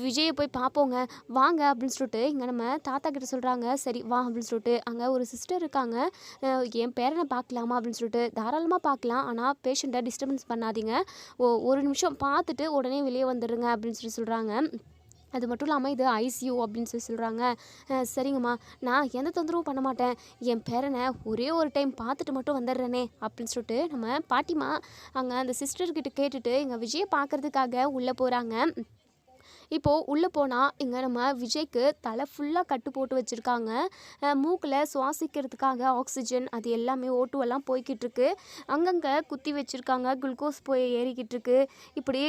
விஜயை போய் பார்ப்போங்க வாங்க அப்படின்னு சொல்லிட்டு இங்கே நம்ம தாத்தா கிட்ட சொல்கிறாங்க. சரி வா அப்படின்னு சொல்லிட்டு அங்கே ஒரு சிஸ்டர் இருக்காங்க. என் பேரனை பார்க்கலாமா அப்படின்னு சொல்லிட்டு, தாராளமாக பார்க்கலாம், ஆனால் பேஷண்ட்டை டிஸ்டர்பன்ஸ் பண்ணாதீங்க, ஒரு நிமிஷம் பார்த்துட்டு உடனே வெளியே வந்துடுங்க அப்படின்னு சொல்லி சொல்கிறாங்க. அது மட்டும் இல்லாமல் இது ஐசியூ அப்படின்னு சொல்லி சொல்கிறாங்க. சரிங்கம்மா, நான் எந்த தொந்தரவும் பண்ண மாட்டேன், என் பேரனை ஒரே ஒரு டைம் பார்த்துட்டு மட்டும் வந்துடுறேனே அப்படின்னு சொல்லிட்டு நம்ம பாட்டிமா அங்கே அந்த சிஸ்டர்கிட்ட கேட்டுட்டு இங்கே விஜயை பார்க்குறதுக்காக உள்ளே போகிறாங்க. இப்போது உள்ளே போனால் இங்கே நம்ம விஜய்க்கு தலை ஃபுல்லாக கட்டு போட்டு வச்சுருக்காங்க. மூக்கில் சுவாசிக்கிறதுக்காக ஆக்சிஜன் அது எல்லாமே ஓட்டுவெல்லாம் போய்கிட்டு இருக்கு. அங்கங்கே குத்தி வச்சுருக்காங்க, குளுக்கோஸ் போய் ஏறிக்கிட்டு இருக்கு. இப்படி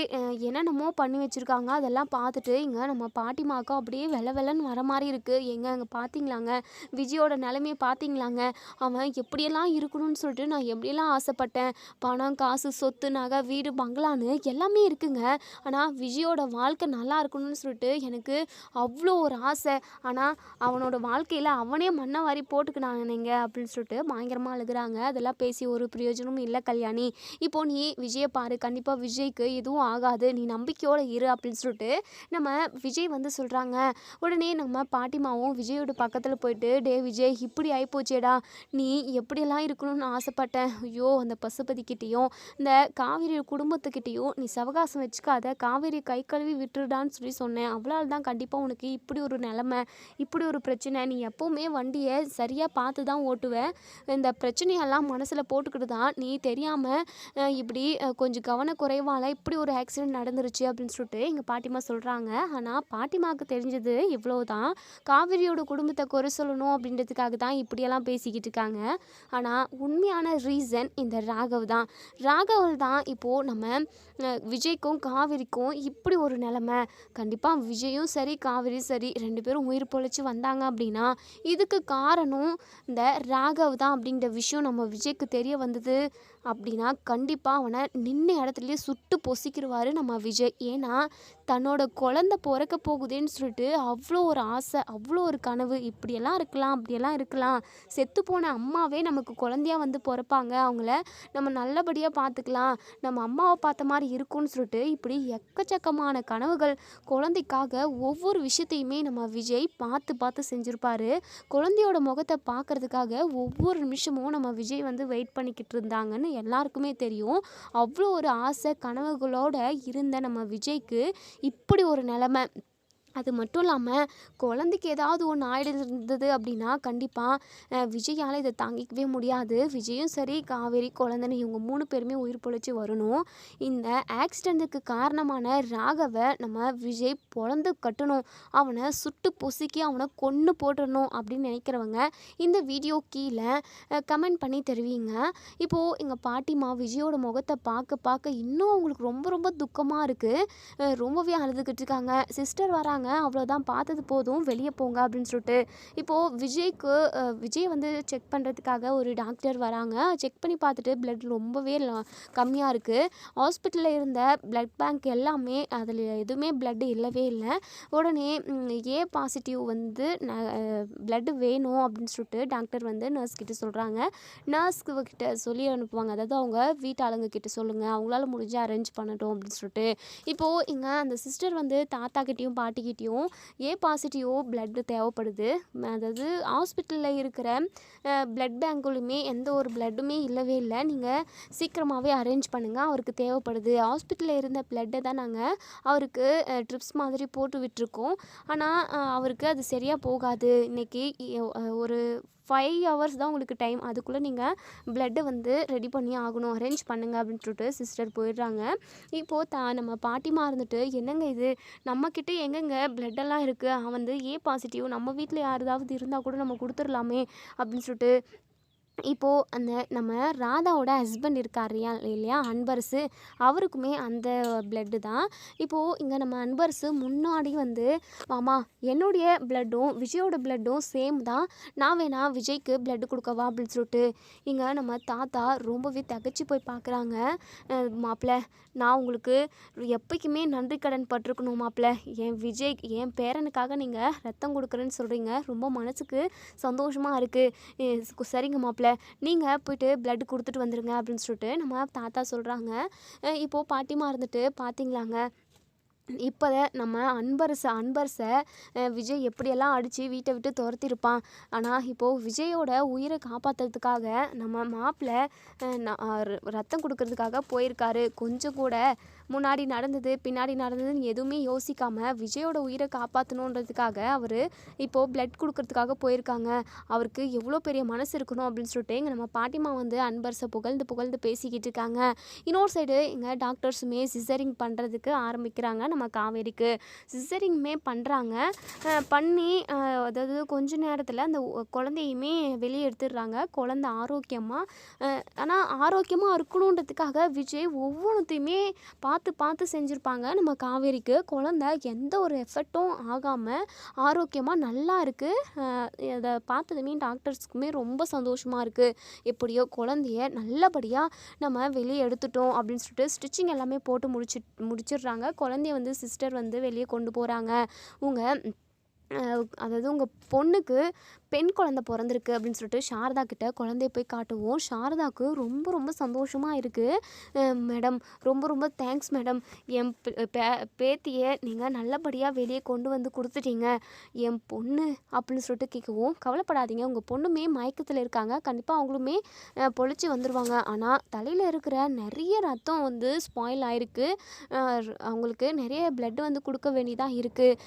என்னென்னமோ பண்ணி வச்சுருக்காங்க. அதெல்லாம் பார்த்துட்டு இங்கே நம்ம பாட்டிமாக்கும் அப்படியே வெள்ளன்னு வர மாதிரி இருக்குது. அங்கே பார்த்தீங்களாங்க விஜயோட நிலைமையை பார்த்தீங்களாங்க, அவன் எப்படியெல்லாம் இருக்கணும்னு சொல்லிட்டு நான் எப்படியெல்லாம் ஆசைப்பட்டேன், பணம் காசு சொத்து நகை வீடு பங்களான்னு எல்லாமே இருக்குங்க, ஆனால் விஜயோட வாழ்க்கை நல்லா இருக்கணும்னு சொல்லிட்டு எனக்கு அவ்வளோ ஒரு ஆசை, ஆனால் அவனோட வாழ்க்கையில் அவனே மண்ணை வாரி போட்டுக்கினானுங்க அப்படின்னு சொல்லிட்டு பயங்கரமாக அழுகுறாங்க. அதெல்லாம் பேசி ஒரு பிரயோஜனமும் இல்லை கல்யாணி, இப்போ நீ விஜயை பாரு, கண்டிப்பாக விஜய்க்கு எதுவும் ஆகாது, நீ நம்பிக்கையோடு இரு அப்படின்னு சொல்லிட்டு நம்ம விஜய் வந்து சொல்கிறாங்க. உடனே நம்ம பாட்டிமாவும் விஜயோட பக்கத்தில் போயிட்டு, டே விஜய் இப்படி ஆகிப்போச்சேடா, நீ எப்படியெல்லாம் இருக்கணும்னு ஆசைப்பட்டேன், ஐயோ அந்த பசுபதிக்கிட்டேயும் இந்த காவேரி குடும்பத்துக்கிட்டேயும் நீ சவகாசம் வச்சுக்காத, காவேரி கை கழுவி விட்டுருடான்னு சொல்லி சொன்னேன், அவளால் தான் கண்டிப்பாக உனக்கு இப்படி ஒரு நிலமை, இப்படி ஒரு பிரச்சனை, நீ எப்போவுமே வண்டியை சரியாக பார்த்து தான் ஓட்டுவேன், இந்த பிரச்சனையெல்லாம் மனசில் போட்டுக்கிட்டு தான் நீ தெரியாமல் இப்படி கொஞ்சம் கவனக்குறைவால் இப்படி ஒரு ஆக்சிடெண்ட் நடந்துருச்சு அப்படின்னு சொல்லிட்டு எங்கள் பாட்டிமா சொல்கிறாங்க. ஆனால் பாட்டிமாவுக்கு தெரிஞ்சது இவ்வளோ தான், காவிரியோட குடும்பத்தை குறை சொல்லணும் அப்படின்றதுக்காக தான் இப்படியெல்லாம் பேசிக்கிட்டு இருக்காங்க. ஆனால் உண்மையான ரீசன் இந்த ராகவ் தான். ராகவ் தான் இப்போது நம்ம விஜய்க்கும் காவிரிக்கும் இப்படி ஒரு நிலமை, கண்டிப்பாக விஜயும் சரி காவிரியும் சரி 2 பேரும் உயிர் பொழைச்சி வந்தாங்க அப்படின்னா இதுக்கு காரணம் இந்த ராகவ் தான் அப்படின்ற விஷயம் நம்ம விஜய்க்கு தெரிய வந்தது அப்படின்னா கண்டிப்பாக அவனை நின்ன இடத்துலையே சுட்டு பொசிக்கிடுவார் நம்ம விஜய். ஏன்னா தன்னோட குழந்தை பிறக்க போகுதுன்னு சொல்லிட்டு அவ்வளோ ஒரு ஆசை, அவ்வளோ ஒரு கனவு, இப்படியெல்லாம் இருக்கலாம் அப்படியெல்லாம் இருக்கலாம், செத்து போன அம்மாவே நமக்கு குழந்தையாக வந்து பிறப்பாங்க, அவங்கள நம்ம நல்லபடியாக பார்த்துக்கலாம், நம்ம அம்மாவை பார்த்த மாதிரி இருக்கும்னு சொல்லிட்டு இப்படி எக்கச்சக்கமான கனவுகள் குழந்தைக்காக ஒவ்வொரு விஷயத்தையுமே நம்ம விஜய் பார்த்து பார்த்து செஞ்சுருப்பார். குழந்தையோட முகத்தை பார்க்குறதுக்காக ஒவ்வொரு நிமிஷமும் நம்ம விஜய் வந்து வெயிட் பண்ணிக்கிட்டு இருந்தாங்கன்னு எல்லாருக்குமே தெரியும். அவ்வளோ ஒரு ஆசை கனவுகளோடு இருந்த நம்ம விஜய்க்கு இப்படி ஒரு நிலைமை. அது மட்டும் இல்லாமல் குழந்தைக்கு ஏதாவது ஒன்று ஆகிடுந்தது அப்படின்னா கண்டிப்பாக விஜயால் இதை தாங்கிக்கவே முடியாது. விஜயும் சரி காவேரி குழந்தைன்னு இவங்க 3 பேருமே உயிர் பொழைச்சி வரணும். இந்த ஆக்சிடெண்ட்டுக்கு காரணமான ராகவை நம்ம விஜய் பொழந்து கட்டணும், அவனை சுட்டு பொசுக்கி அவனை கொன்று போட்டுடணும் அப்படின்னு நினைக்கிறவங்க இந்த வீடியோ கீழே கமெண்ட் பண்ணி தருவீங்க. இப்போது எங்கள் பாட்டிமா விஜயோட முகத்தை பார்க்க இன்னும் அவங்களுக்கு ரொம்ப ரொம்ப துக்கமாக இருக்குது, ரொம்பவே அழுதுகிட்டு இருக்காங்க. சிஸ்டர் வராங்க, அவ்வளோதான் பார்த்தது போதும் வெளியே போங்க அப்படின்னு சொல்லிட்டு. இப்போது விஜய் வந்து செக் பண்ணுறதுக்காக ஒரு டாக்டர் வராங்க. செக் பண்ணி பார்த்துட்டு பிளட் ரொம்பவே கம்மியாக இருக்குது. ஹாஸ்பிட்டலில் இருந்த பிளட் பேங்க் எல்லாமே அதில் எதுவுமே பிளட்டு இல்லவே இல்லை. உடனே ஏ பாசிட்டிவ் வந்து பிளட்டு வேணும் அப்படின்னு சொல்லிட்டு டாக்டர் வந்து நர்ஸ் கிட்ட சொல்கிறாங்க. நர்ஸ்க்கு கிட்ட சொல்லி அனுப்புவாங்க, அதாவது அவங்க வீட்டாளுங்க கிட்ட சொல்லுங்கள், அவங்களால முடிஞ்சு அரேஞ்ச் பண்ணட்டும் அப்படின்னு சொல்லிட்டு. இப்போது இங்கே அந்த சிஸ்டர் வந்து தாத்தா கிட்டேயும் பாட்டிக்கிட்டேயும் ஏ பாசிட்டிவ் பிளட்டு தேவைப்படுது. அதாவது ஹாஸ்பிட்டலில் இருக்கிற பிளட் பேங்க்குலையுமே எந்த ஒரு பிளட்டுமே இல்லவே இல்லை, நீங்கள் சீக்கிரமாகவே அரேஞ்ச் பண்ணுங்கள், அவருக்கு தேவைப்படுது. ஹாஸ்பிட்டலில் இருந்த பிளட்டை தான் நாங்கள் அவருக்கு ட்ரிப்ஸ் மாதிரி போட்டு விட்டுருக்கோம், ஆனால் அவருக்கு அது சரியாக போகாது, இன்றைக்கி ஒரு 5 hours தான் உங்களுக்கு டைம், அதுக்குள்ளே நீங்கள் பிளட்டை வந்து ரெடி பண்ணி ஆகணும், அரேஞ்ச் பண்ணுங்கள் அப்படின்னு சொல்லிட்டு சிஸ்டர் போயிடுறாங்க. இப்போது நம்ம பாட்டிமா இருந்துட்டு, என்னங்க இது நம்மக்கிட்ட எங்கெங்க பிளட்டெல்லாம் இருக்குது, அவன் வந்து ஏ பாசிட்டிவ், நம்ம வீட்டில் யாராவது இருந்தால் கூட நம்ம கொடுத்துடலாமே அப்படின்னு சொல்லிட்டு இப்போது அந்த நம்ம ராதாவோட ஹஸ்பண்ட் இருக்கார் இல்லையா அன்பரசு, அவருக்குமே அந்த பிளட்டு தான். இப்போது இங்கே நம்ம அன்பரசு முன்னாடி வந்து மாமா என்னுடைய பிளட்டும் விஜயோட பிளட்டும் சேம் தான், நான் வேணா விஜய்க்கு பிளட்டு கொடுக்கவா அப்படின்னு சொல்லிட்டு இங்கே நம்ம தாத்தா ரொம்பவே தகச்சு போய் பார்க்குறாங்க. மாப்பிள்ள நான் உங்களுக்கு எப்போக்குமே நன்றி கடன் பட்டிருக்கணும் மாப்பிள்ள, என் பேரனுக்காக நீங்கள் ரத்தம் கொடுக்குறேன்னு சொல்கிறீங்க, ரொம்ப மனசுக்கு சந்தோஷமாக இருக்குது. சரிங்க மாப்பிள்ள நீங்கள் போய்ட்டு பிளட் கொடுத்துட்டு வந்துடுங்க அப்படின்னு சொல்லிட்டு நம்ம தாத்தா சொல்கிறாங்க. இப்போது பாட்டிமா இருந்துட்டு பார்த்தீங்களாங்க, இப்போ நம்ம அன்பரசை விஜய் எப்படியெல்லாம் அடித்து வீட்டை விட்டு துரத்திருப்பான். ஆனால் இப்போது விஜயோட உயிரை காப்பாற்றுறதுக்காக நம்ம மாப்பிள்ளை ரத்தம் கொடுக்கறதுக்காக போயிருக்காரு. கொஞ்சம் கூட முன்னாடி நடந்தது பின்னாடி நடந்ததுன்னு எதுவுமே யோசிக்காமல் விஜயோட உயிரை காப்பாற்றணுன்றதுக்காக அவர் இப்போது பிளட் கொடுக்கறதுக்காக போயிருக்காங்க. அவருக்கு எவ்வளோ பெரிய மனசு இருக்கணும் அப்படின்னு சொல்லிட்டு இங்கே நம்ம பாட்டிமா வந்து அன்பரசை புகழ்ந்து பேசிக்கிட்டு இருக்காங்க. இன்னொரு சைடு இங்கே டாக்டர்ஸுமே சிசரிங் பண்ணுறதுக்கு ஆரம்பிக்கிறாங்க. நம்ம காவேரிக்கு சிசரிங்குமே பண்ணுறாங்க. பண்ணி அதாவது கொஞ்ச நேரத்தில் அந்த குழந்தையுமே வெளியே எடுத்துடுறாங்க. குழந்தை ஆரோக்கியமாக இருக்கணுன்றதுக்காக விஜய் ஒவ்வொன்றுத்தையுமே பார்த்து செஞ்சுருப்பாங்க. நம்ம காவேரிக்கு குழந்தை எந்த ஒரு எஃபெக்டும் ஆகாமல் ஆரோக்கியமாக நல்லா இருக்குது. அதை பார்த்ததுமே டாக்டர்ஸ்க்குமே ரொம்ப சந்தோஷமாக இருக்குது. எப்படியோ குழந்தைய நல்லபடியாக நம்ம வெளியே எடுத்துட்டோம் அப்படின்னு சொல்லிட்டு ஸ்டிச்சிங் எல்லாமே போட்டு முடிச்சிடுறாங்க. குழந்தைய வந்து சிஸ்டர் வந்து வெளியே கொண்டு போகிறாங்க. அதாவது உங்கள் பொண்ணுக்கு பெண் குழந்தை பிறந்திருக்கு அப்படின்னு சொல்லிட்டு சாரதா கிட்ட குழந்தைய போய் காட்டுவோம். சாரதாவுக்கு ரொம்ப சந்தோஷமாக இருக்குது. மேடம் ரொம்ப தேங்க்ஸ் மேடம், என் பேத்தியை நீங்கள் நல்லபடியாக வெளியே கொண்டு வந்து கொடுத்துட்டீங்க. என் பொண்ணு அப்படின்னு சொல்லிட்டு கேட்கவும், கவலைப்படாதீங்க, உங்கள் பொண்ணுமே மயக்கத்தில் இருக்காங்க, கண்டிப்பாக அவங்களுமே பொழைச்சி வந்துடுவாங்க. ஆனால் தலையில் இருக்கிற நிறைய ரத்தம் வந்து ஸ்பாயில் ஆகிருக்கு, அவங்களுக்கு நிறைய பிளட் வந்து கொடுக்க வேண்டியதாக இருக்குது.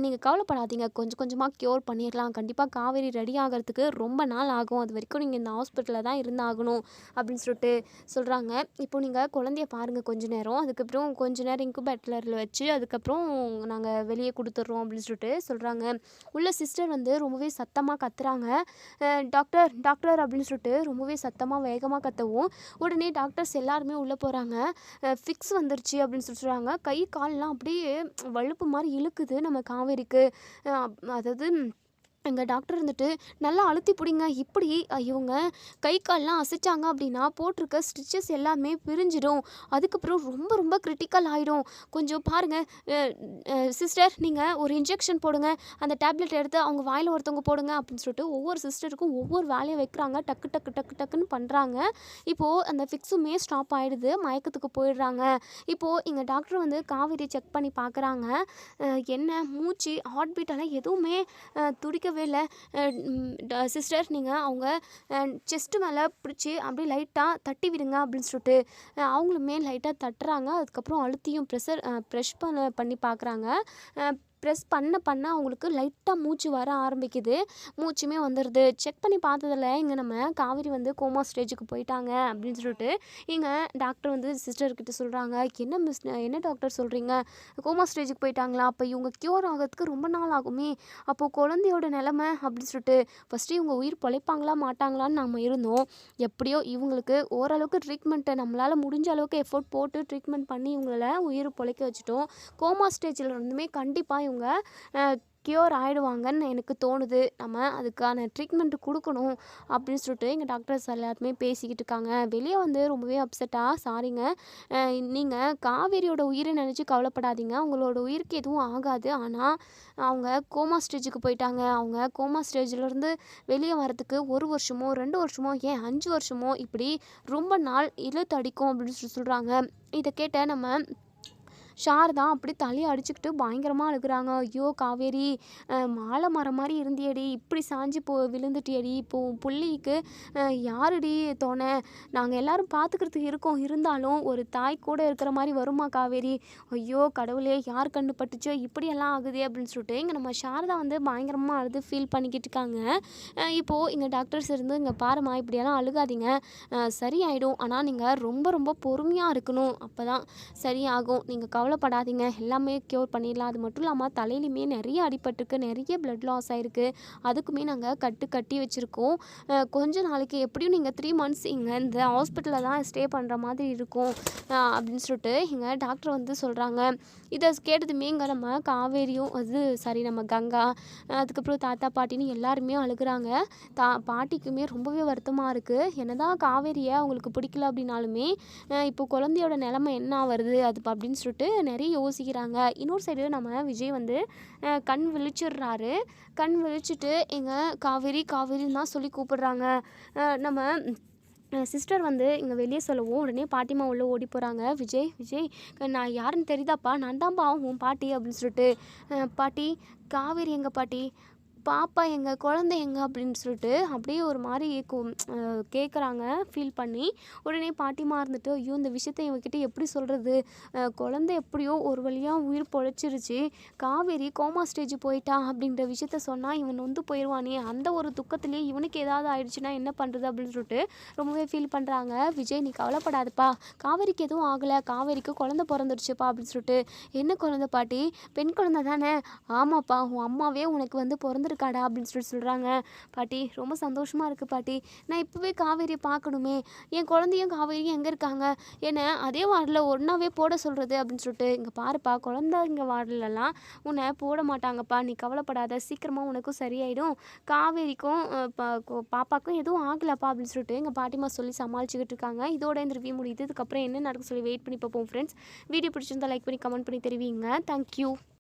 நீங்கள் கவலைப்படாதீங்க, கொஞ்சமாக க்யூர் பண்ணிடலாம். கண்டிப்பாக காவேரி ரெடி ஆகிறதுக்கு ரொம்ப நாள் ஆகும், அது வரைக்கும் நீங்கள் இந்த ஹாஸ்பிட்டலில் தான் இருந்தாகணும் அப்படின்னு சொல்லிட்டு சொல்கிறாங்க. இப்போ நீங்கள் குழந்தைய பாருங்கள் கொஞ்ச நேரம், அதுக்கப்புறம் கொஞ்ச நேரம் இன்குபேட்டரில் வச்சு அதுக்கப்புறம் நாங்கள் வெளியே கொடுத்துட்றோம் அப்படின்னு சொல்லிட்டு சொல்கிறாங்க. உள்ள சிஸ்டர் வந்து ரொம்பவே சத்தமாக கத்துறாங்க. டாக்டர் அப்படின்னு சொல்லிட்டு ரொம்பவே சத்தமாக வேகமாக கத்தவும் உடனே டாக்டர்ஸ் எல்லாருமே உள்ளே போகிறாங்க. ஃபிக்ஸ் வந்துருச்சு அப்படின்னு சொல்கிறாங்க. கை கால்லாம் அப்படியே வழுப்பு மாதிரி இழுக்குது நம்ம காவேரிக்கு. அதாவது எங்கள் டாக்டர் இருந்துட்டு நல்லா அழுத்தி பிடிங்க, இப்படி இவங்க கை கால்லாம் அசைச்சாங்க அப்படின்னா போட்டிருக்க ஸ்டிச்சஸ் எல்லாமே பிரிஞ்சிடும், அதுக்கப்புறம் ரொம்ப கிரிட்டிக்கல் ஆகிடும், கொஞ்சம் பாருங்கள் சிஸ்டர், நீங்கள் ஒரு இன்ஜெக்ஷன் போடுங்க, அந்த டேப்லெட் எடுத்து அவங்க வாயில் ஒருத்தவங்க போடுங்க அப்படின்னு சொல்லிட்டு ஒவ்வொரு சிஸ்டருக்கும் ஒவ்வொரு வேலையை வைக்கிறாங்க. டக்குன்னு பண்ணுறாங்க. இப்போது அந்த ஃபிக்ஸுமே ஸ்டாப் ஆகிடுது, மயக்கத்துக்கு போயிடுறாங்க. இப்போது எங்கள் டாக்டர் வந்து காவேரி செக் பண்ணி பார்க்குறாங்க. என்ன மூச்சு ஹார்ட் பீட்டெல்லாம் எதுவுமே துடிக்க இல்லை. சிஸ்டர் நீங்கள் அவங்க செஸ்ட்டு மேலே பிடிச்சி அப்படியே லைட்டாக தட்டி விடுங்க அப்படின்னு சொல்லிட்டு அவங்களுமே லைட்டாக தட்டுறாங்க. அதுக்கப்புறம் அழுத்தியும் ப்ரெஷ் பண்ணி பார்க்குறாங்க. ப்ரெஸ் பண்ண அவங்களுக்கு லைட்டாக மூச்சு வர ஆரம்பிக்குது, மூச்சுமே வந்துடுது. செக் பண்ணி பார்த்ததில் இங்கே நம்ம காவேரி வந்து கோமா ஸ்டேஜுக்கு போயிட்டாங்க அப்படின்னு சொல்லிட்டு இங்கே டாக்டர் வந்து சிஸ்டர்கிட்ட சொல்கிறாங்க. என்ன டாக்டர் சொல்கிறீங்க, கோமா ஸ்டேஜுக்கு போயிட்டாங்களா, அப்போ இவங்க க்யூர் ஆகிறதுக்கு ரொம்ப நாள் ஆகுமே, அப்போது குழந்தையோட நிலமை அப்படின்னு சொல்லிட்டு ஃபஸ்ட்டு இவங்க உயிர் பொழைப்பாங்களா மாட்டாங்களான்னு நம்ம இருந்தோம். எப்படியோ இவங்களுக்கு ஓரளவுக்கு ட்ரீட்மெண்ட்டை நம்மளால் முடிஞ்ச அளவுக்கு எஃபோர்ட் போட்டு ட்ரீட்மெண்ட் பண்ணி இவங்கள உயிர் பொழைக்க வச்சுட்டோம். கோமா ஸ்டேஜில் இருந்துமே கண்டிப்பாக இவங்க க்யூர் ஆகிடுவாங்கன்னு எனக்கு தோணுது. நம்ம அதுக்கான ட்ரீட்மெண்ட்டு கொடுக்கணும் அப்படின்னு சொல்லிட்டு எங்கள் டாக்டர்ஸ் எல்லாருமே பேசிக்கிட்டு இருக்காங்க. வெளியே வந்து ரொம்பவே அப்செட்டாக, சாரிங்க, நீங்கள் காவேரியோட உயிரை நினச்சி கவலைப்படாதீங்க, அவங்களோட உயிருக்கு எதுவும் ஆகாது, ஆனால் அவங்க கோமா ஸ்டேஜுக்கு போயிட்டாங்க. அவங்க கோமா ஸ்டேஜிலேருந்து வெளியே வரத்துக்கு 1 வருஷமோ 2 வருஷமோ ஏன் 5 வருஷமோ இப்படி ரொம்ப நாள் இழுத்தடிக்கும் அப்படின்னு சொல்கிறாங்க. இதை கேட்ட நம்ம சாரதா அப்படி தலையை அடிச்சுக்கிட்டு பயங்கரமாக அழுகுறாங்க. ஐயோ காவேரி, மாலை மரம் மாதிரி இருந்தியடி, இப்படி சாஞ்சு விழுந்துட்டியடி, இப்போது புள்ளிக்கு யாருடி தோணை, நாங்கள் எல்லோரும் பார்த்துக்கிறதுக்கு இருக்கோம், இருந்தாலும் ஒரு தாய் கூட இருக்கிற மாதிரி வருமா காவேரி, ஐயோ கடவுளே யார் கண்ணு பட்டுச்சோ இப்படியெல்லாம் ஆகுது அப்படின்னு சொல்லிட்டு இங்கே நம்ம சாரதா வந்து பயங்கரமாக அழுது ஃபீல் பண்ணிக்கிட்டு இருக்காங்க. இப்போது இங்கே டாக்டர்ஸ் இருந்து இங்கே பாருமா இப்படியெல்லாம் அழுகாதீங்க, சரியாயிடும், ஆனால் நீங்கள் ரொம்ப பொறுமையாக இருக்கணும், அப்போ தான் சரியாகும், நீங்கள் கவலை கவலைப்படாதீங்க, எல்லாமே க்யூர் பண்ணிடலாம். அது மட்டும் இல்லாமல் தலையிலையுமே நிறைய அடிபட்டிருக்கு, நிறைய பிளட் லாஸ் ஆகிருக்கு. அதுக்குமே நாங்கள் கட்டி வச்சுருக்கோம். கொஞ்ச நாளைக்கு எப்படியும் நீங்கள் 3 மந்த்ஸ் இங்கே இந்த ஹாஸ்பிட்டலில் தான் ஸ்டே பண்ணுற மாதிரி இருக்கும் அப்படின்னு சொல்லிட்டு எங்கள் டாக்டர் வந்து சொல்கிறாங்க. இதை கேட்டதுமே இங்கே நம்ம காவேரியும் நம்ம கங்கா, அதுக்கப்புறம் தாத்தா பாட்டின்னு எல்லாருமே அழுகுறாங்க. பாட்டிக்குமே ரொம்பவே வருத்தமாக இருக்குது. என்னதான் காவேரியை அவங்களுக்கு பிடிக்கல அப்படின்னாலுமே இப்போ குழந்தையோட நிலைமை என்ன வருது அது அப்படின்னு சொல்லிட்டு நிறைய யோசிக்கிறாங்க. இன்னொரு சைடு நம்ம விஜய் வந்து கண் விழிச்சிடுறாரு. கண் விழிச்சிட்டு எங்கள் காவேரின்னு தான் சொல்லி கூப்பிடுறாங்க. நம்ம சிஸ்டர் வந்து இங்கே வெளியே சொல்லவும் உடனே பாட்டிமா உள்ளே ஓடி போகிறாங்க. விஜய் நான் யாருன்னு தெரியுதாப்பா, நான் தான்ப்பா உன் பாட்டி அப்படின்னு சொல்லிட்டு, பாட்டி காவேரி எங்கள் பாட்டி, பாப்பா எங்கள் குழந்தை எங்கே அப்படின்னு சொல்லிட்டு அப்படியே ஒரு மாதிரி கேட்குறாங்க ஃபீல் பண்ணி. உடனே பாட்டிமா இருந்துட்டு, ஐயோ இந்த விஷயத்தை இவங்ககிட்ட எப்படி சொல்கிறது, குழந்தை எப்படியோ ஒரு வழியாக உயிர் பொழைச்சிருச்சு, காவேரி கோமா ஸ்டேஜ் போயிட்டா அப்படின்ற விஷயத்த சொன்னால் இவன் வந்து போயிடுவானே, அந்த ஒரு துக்கத்துலேயே இவனுக்கு ஏதாவது ஆயிடுச்சுன்னா என்ன பண்ணுறது அப்படின்னு சொல்லிட்டு ரொம்பவே ஃபீல் பண்ணுறாங்க. விஜய் நீ கவலைப்படாதப்பா, காவேரிக்கு எதுவும் ஆகலை, காவேரிக்கு குழந்தை பிறந்துடுச்சுப்பா அப்படின்னு சொல்லிட்டு. என்ன குழந்தை பாட்டி, பெண் குழந்தை தானே? ஆமாப்பா, உன் அம்மாவே உனக்கு வந்து பிறந்திருக்காடா அப்படின்னு சொல்கிறாங்க. பாட்டி ரொம்ப சந்தோஷமாக இருக்குது பாட்டி, நான் இப்போவே காவேரியை பார்க்கணுமே, என் குழந்தையும் காவேரியும் எங்கே இருக்காங்க, என்னை அதே வார்டில் ஒன்றாவே போட சொல்கிறது அப்படின்னு சொல்லிட்டு. இங்கே பாருப்பா, குழந்தைங்க வார்டிலலாம் உன்னை போட மாட்டாங்கப்பா, நீ கவலைப்படாத, சீக்கிரமாக உனக்கும் சரியாயிடும், காவேரிக்கும் பாப்பாக்கும் எதுவும் ஆகலப்பா அப்படின்னு சொல்லிட்டு எங்கள் பாட்டிமா சொல்லி சமாளிச்சுக்கிட்டு இருக்காங்க. இதோட இந்த ரிவ்யூ முடியுது. இதுக்கப்புறம் என்ன நடக்கும் சொல்லி வெயிட் பண்ணி பார்ப்போம் ஃப்ரெண்ட்ஸ். வீடியோ பிடிச்சிருந்தா லைக் பண்ணி கமெண்ட் பண்ணி தெரிவிங்க. தேங்க்யூ.